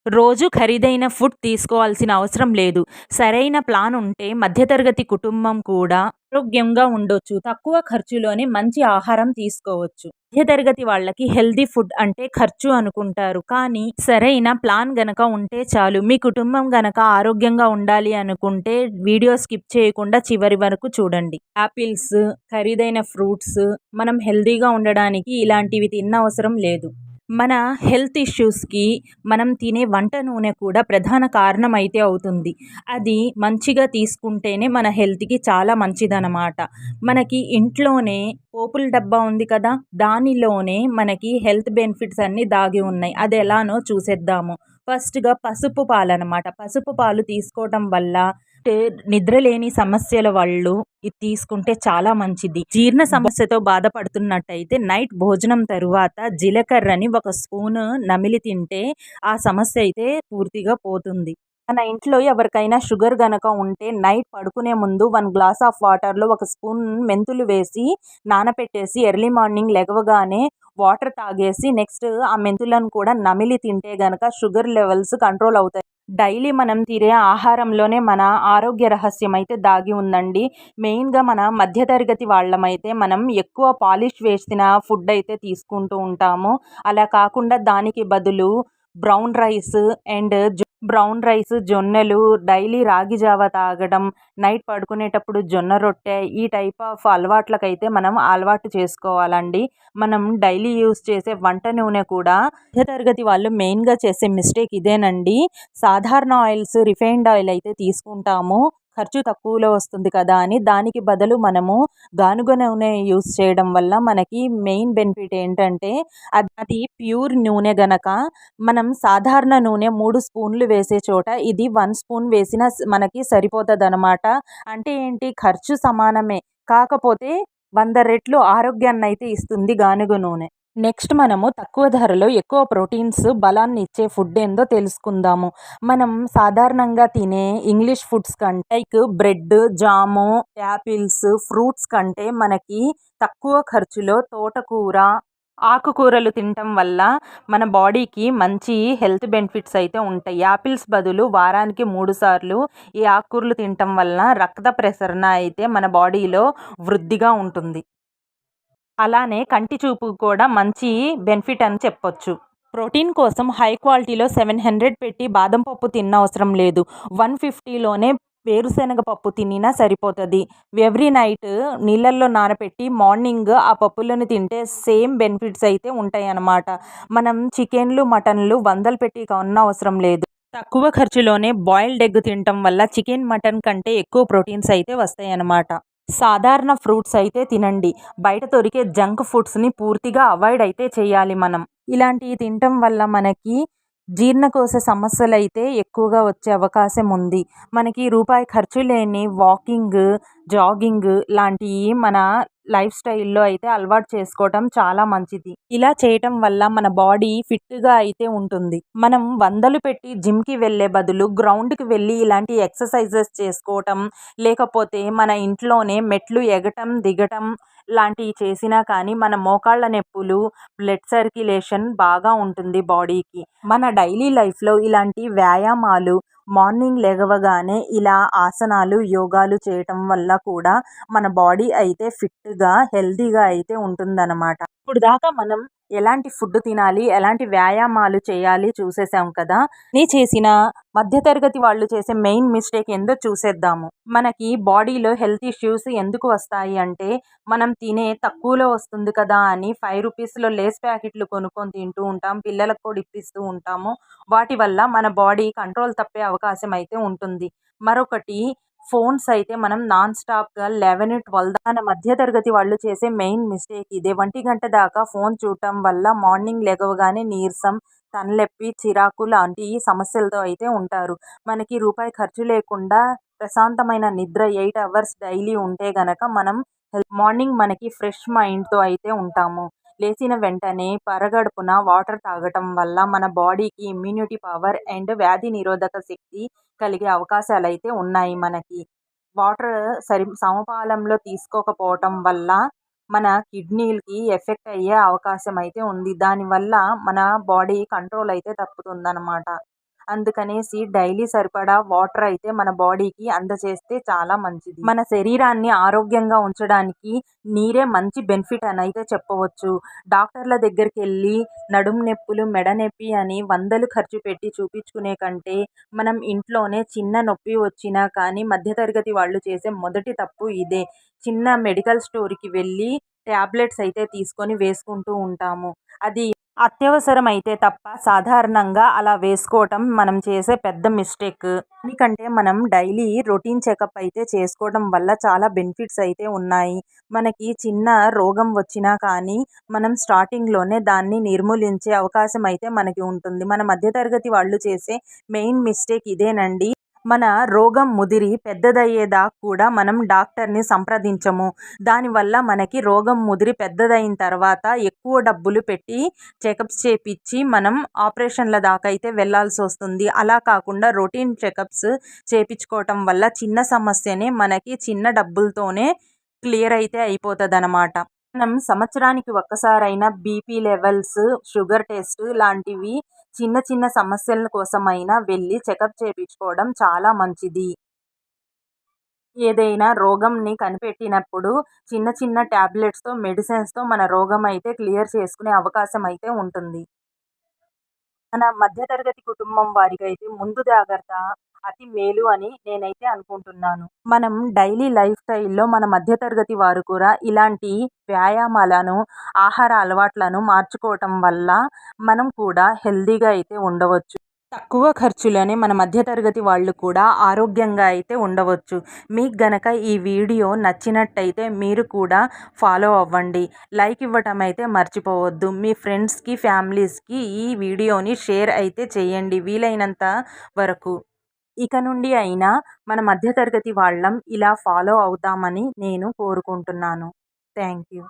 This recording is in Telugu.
రోజు ఖరీదైన ఫుడ్ తీసుకోవాల్సిన అవసరం లేదు. సరైన ప్లాన్ ఉంటే మధ్యతరగతి కుటుంబం కూడా ఆరోగ్యంగా ఉండొచ్చు. తక్కువ ఖర్చులోనే మంచి ఆహారం తీసుకోవచ్చు. మధ్యతరగతి వాళ్ళకి హెల్తీ ఫుడ్ అంటే ఖర్చు అనుకుంటారు. కానీ సరైన ప్లాన్ గనక ఉంటే చాలు. మీ కుటుంబం గనక ఆరోగ్యంగా ఉండాలి అనుకుంటే వీడియో స్కిప్ చేయకుండా చివరి వరకు చూడండి. యాపిల్స్, ఖరీదైన ఫ్రూట్స్ మనం హెల్తీగా ఉండడానికి ఇలాంటివి తిన్నవసరం లేదు. మన హెల్త్ ఇష్యూస్‌కి మనం తినే వంట నూనె కూడా ప్రధాన కారణం అయితే అవుతుంది. అది మంచిగా తీసుకుంటేనే మన హెల్త్‌కి చాలా మంచిదనమాట. మనకి ఇంట్లోనే పోపుల డబ్బా ఉంది కదా! దానిలోనే మనకి హెల్త్ బెనిఫిట్స్ అన్నీ దాగి ఉన్నాయి. అదెలానో చూసేద్దాము. ఫస్ట్‌గా పసుపు పాలనమాట. పసుపు పాలు తీసుకోవటం వల్ల అంటే నిద్రలేని సమస్యల వాళ్ళు ఇది తీసుకుంటే చాలా మంచిది. జీర్ణ సమస్యతో బాధపడుతున్నట్టయితే నైట్ భోజనం తరువాత జీలకర్రని ఒక స్పూను నమిలి తింటే ఆ సమస్య అయితే పూర్తిగా పోతుంది. మన ఇంట్లో ఎవరికైనా షుగర్ గనక ఉంటే నైట్ పడుకునే ముందు 1 గ్లాస్ ఆఫ్ వాటర్‌లో ఒక స్పూన్ మెంతులు వేసి నానపెట్టేసి ఎర్లీ మార్నింగ్ లెగవగానే వాటర్ తాగేసి నెక్స్ట్ ఆ మెంతులను కూడా నమిలి తింటే గనక షుగర్ లెవెల్స్ కంట్రోల్ అవుతాయి. డైలీ మనం తినే ఆహారంలోనే మన ఆరోగ్య రహస్యం అయితే దాగి ఉందండి. మెయిన్‌గా మన మధ్య తరగతి వాళ్ళమైతే మనం ఎక్కువ పాలిష్ వేసిన ఫుడ్ అయితే తీసుకుంటూ ఉంటాము. అలా కాకుండా దానికి బదులు brown rice and brown rice, జొన్నలు, డైలీ రాగి జావ తాగడం, నైట్ పడుకునేటప్పుడు జొన్న రొట్టె ఈ టైప్ ఆఫ్ అలవాట్లకైతే మనం అలవాటు చేసుకోవాలండి. మనం డైలీ యూజ్ చేసే వంట నూనె కూడా మధ్యతరగతి వాళ్ళు మెయిన్‌గా చేసే మిస్టేక్ ఇదేనండి. సాధారణ ఆయిల్స్, రిఫైన్డ్ ఆయిల్ అయితే తీసుకుంటాము. ఖర్చు తక్కువలో వస్తుంది కదా అని. దానికి బదులు మనము గానుగ నూనె యూజ్ చేయడం వల్ల మనకి మెయిన్ బెనిఫిట్ ఏంటంటే అది ప్యూర్ నూనె గనక మనం సాధారణ నూనె 3 స్పూన్లు వేసే చోట ఇది 1 స్పూన్ వేసినా మనకి సరిపోతదనమాట. అంటే ఏంటి ఖర్చు సమానమే. కాకపోతే 100 రెట్లు ఆరోగ్యాన్నయితే ఇస్తుంది గానుగ నూనె. నెక్స్ట్ మనము తక్కువ ధరలో ఎక్కువ ప్రోటీన్స్, బలాన్ని ఇచ్చే ఫుడ్ ఏందో తెలుసుకుందాము. మనం సాధారణంగా తినే ఇంగ్లీష్ ఫుడ్స్ కంటే లైక్ బ్రెడ్, జాము, యాపిల్స్, ఫ్రూట్స్ కంటే మనకి తక్కువ ఖర్చులో తోటకూర, ఆకుకూరలు తినటం వల్ల మన బాడీకి మంచి హెల్త్ బెనిఫిట్స్ అయితే ఉంటాయి. యాపిల్స్ బదులు వారానికి 3 సార్లు ఈ ఆకుకూరలు తినటం వలన రక్త ప్రసరణ అయితే మన బాడీలో వృద్ధిగా ఉంటుంది. అలానే కంటి చూపుకు కూడా మంచి బెనిఫిట్ అని చెప్పొచ్చు. ప్రోటీన్ కోసం హై క్వాలిటీలో 700 పెట్టి బాదం పప్పు తినవసరం లేదు. 150లోనే వేరుశనగ పప్పు తినినా సరిపోతది. ఎవ్రీ నైట్ నీళ్ళల్లో నానపెట్టి మార్నింగ్ ఆ పప్పులను తింటే సేమ్ బెనిఫిట్స్ అయితే ఉంటాయన్నమాట. మనం చికెన్‌లు, మటన్‌లు వందలు పెట్టి కొనవసరం లేదు. తక్కువ ఖర్చులోనే బాయిల్డ్ ఎగ్ తినటం వల్ల చికెన్, మటన్ కంటే ఎక్కువ ప్రోటీన్స్ అయితే వస్తాయన్నమాట. సాధారణ ఫ్రూట్స్ అయితే తినండి. బయట దొరికే జంక్ ఫుడ్స్‌ని పూర్తిగా అవాయిడ్ అయితే చేయాలి మనం. ఇలాంటివి తినటం వల్ల మనకి జీర్ణకోశ సమస్యలైతే ఎక్కువగా వచ్చే అవకాశం ఉంది. మనకి రూపాయి ఖర్చు లేని వాకింగ్, జాగింగ్ లాంటియి మన లైఫ్ స్టైల్‌లో అయితే అలవాటు చేసుకోవటం చాలా మంచిది. ఇలా చేయటం వల్ల మన బాడీ ఫిట్‌గా అయితే ఉంటుంది. మనం వందలు పెట్టి జిమ్‌కి వెళ్ళే బదులు గ్రౌండ్‌కి వెళ్ళి ఇలాంటి ఎక్సర్‌సైజెస్ చేసుకోవటం, లేకపోతే మన ఇంట్లోనే మెట్లు ఎగటం, దిగటం లాంటివి చేసినా కానీ మన మోకాళ్ళ నొప్పులు, బ్లడ్ సర్క్యులేషన్ బాగా ఉంటుంది బాడీకి. మన డైలీ లైఫ్‌లో ఇలాంటి వ్యాయామాలు మార్నింగ్ లెగవగానే ఇలా ఆసనాలు, యోగాలు చేయటం వల్ల కూడా మన బాడీ అయితే ఫిట్‌గా, హెల్తీగా అయితే ఉంటుందన్నమాట. ఇప్పుడు దాకా మనం ఎలాంటి ఫుడ్ తినాలి, ఎలాంటి వ్యాయామాలు చేయాలి చూసేసాం కదా! చేసిన మధ్యతరగతి వాళ్ళు చేసే మెయిన్ మిస్టేక్ ఏందో చూసేద్దాము. మనకి బాడీలో హెల్త్ ఇష్యూస్ ఎందుకు వస్తాయి అంటే, మనం తినే తక్కువలో వస్తుంది కదా అని రూ. 5లో లేస్ ప్యాకెట్లు కొనుక్కొని తింటూ ఉంటాం. పిల్లలకు కూడా ఇప్పిస్తూ ఉంటాము. వాటి వల్ల మన బాడీ కంట్రోల్ తప్పే అవకాశం అయితే ఉంటుంది. మరొకటి ఫోన్స్ అయితే మనం నాన్ స్టాప్‌గా 11, 12 మన మధ్య తరగతి వాళ్ళు చేసే మెయిన్ మిస్టేక్ ఇదే. 1 గంట దాకా ఫోన్ చూడటం వల్ల మార్నింగ్ లెగవగానే నీరసం, తలనొప్పి, చిరాకు లాంటి సమస్యలతో అయితే ఉంటారు. మనకి రూపాయి ఖర్చు లేకుండా ప్రశాంతమైన నిద్ర 8 అవర్స్ డైలీ ఉంటే గనక మనం మార్నింగ్ మనకి ఫ్రెష్ మైండ్‌తో అయితే ఉంటాము. లేచిన వెంటనే పరగడుపున వాటర్ తాగటం వల్ల మన బాడీకి ఇమ్యూనిటీ పవర్ అండ్ వ్యాధి నిరోధక శక్తి కలిగే అవకాశాలైతే ఉన్నాయి మనకి. వాటర్ సమపాలంలో తీసుకోకపోవటం వల్ల మన కిడ్నీలకి ఎఫెక్ట్ అయ్యే అవకాశం అయితే ఉంది. దానివల్ల మన బాడీ కంట్రోల్ అయితే తప్పుతుందనమాట. అందుకనేసి డైలీ సరిపడా వాటర్ అయితే మన బాడీకి అందజేస్తే చాలా మంచిది. మన శరీరాన్ని ఆరోగ్యంగా ఉంచడానికి నీరే మంచి బెనిఫిట్ అనైతే చెప్పవచ్చు. డాక్టర్ల దగ్గరికెళ్ళి నడుము నొప్పులు, మెడ నొప్పి అని వందలు ఖర్చు పెట్టి చూపించుకునే కంటే మనం ఇంట్లోనే చిన్న నొప్పి వచ్చినా కానీ మధ్యతరగతి వాళ్ళు చేసే మొదటి తప్పు ఇదే. చిన్న మెడికల్ స్టోర్‌కి వెళ్ళి టాబ్లెట్స్ అయితే తీసుకొని వేసుకుంటూ ఉంటాము. అది అత్యవసరమైతే తప్ప సాధారణంగా అలా వేసుకోవటం మనం చేసే పెద్ద మిస్టేక్. దానికంటే మనం డైలీ రొటీన్ చెకప్ అయితే చేసుకోవడం వల్ల చాలా బెనిఫిట్స్ అయితే ఉన్నాయి. మనకి చిన్న రోగం వచ్చినా కానీ మనం స్టార్టింగ్‌లోనే దాన్ని నిర్మూలించే అవకాశం అయితే మనకి ఉంటుంది. మన మధ్య తరగతి వాళ్ళు చేసే మెయిన్ మిస్టేక్ ఇదేనండి. మన రోగం ముదిరి పెద్దదయ్యేదాకా కూడా మనం డాక్టర్‌ని సంప్రదించము. దానివల్ల మనకి రోగం ముదిరి పెద్దదయిన తర్వాత ఎక్కువ డబ్బులు పెట్టి చెకప్స్ చేపిచ్చి మనం ఆపరేషన్‌ల దాకా అయితే వెళ్ళాల్సొస్తుంది. అలా కాకుండా రొటీన్ చెకప్స్ చేపిచ్చుకోవటం వల్ల చిన్న సమస్యనే మనకి చిన్న డబ్బులతోనే క్లియర్ అయితే అయిపోతదనమాట. మనం సంవత్సరానికి ఒక్కసారైనా బీపీ లెవెల్స్, షుగర్ టెస్ట్ లాంటివి చిన్న చిన్న సమస్యల కోసమైనా వెళ్ళి చెకప్ చేపిచ్చుకోవడం చాలా మంచిది. ఏదైనా రోగంని కనిపెట్టినప్పుడు చిన్న చిన్న టాబ్లెట్స్‌తో, మెడిసిన్స్‌తో మన రోగం అయితే క్లియర్ చేసుకునే అవకాశం అయితే ఉంటుంది. మన మధ్య తరగతి కుటుంబం వారికైతే ముందు జాగ్రత్త అతి మేలు అని నేనైతే అనుకుంటున్నాను. మనం డైలీ లైఫ్ స్టైల్‌లో మన మధ్య తరగతి వారు కూడా ఇలాంటి వ్యాయామాలను, ఆహార అలవాట్లను మార్చుకోవటం వల్ల మనం కూడా హెల్తీగా అయితే ఉండవచ్చు. తక్కువ ఖర్చులోనే మన మధ్య తరగతి వాళ్ళు కూడా ఆరోగ్యంగా అయితే ఉండవచ్చు. మీకు గనక ఈ వీడియో నచ్చినట్టయితే మీరు కూడా ఫాలో అవ్వండి. లైక్ ఇవ్వటం అయితే మర్చిపోవద్దు. మీ ఫ్రెండ్స్‌కి, ఫ్యామిలీస్‌కి ఈ వీడియోని షేర్ అయితే చేయండి వీలైనంత వరకు. ఇక నుండి అయినా మన మధ్య తరగతి వాళ్ళం ఇలా ఫాలో అవుతామని నేను కోరుకుంటున్నాను. Thank you.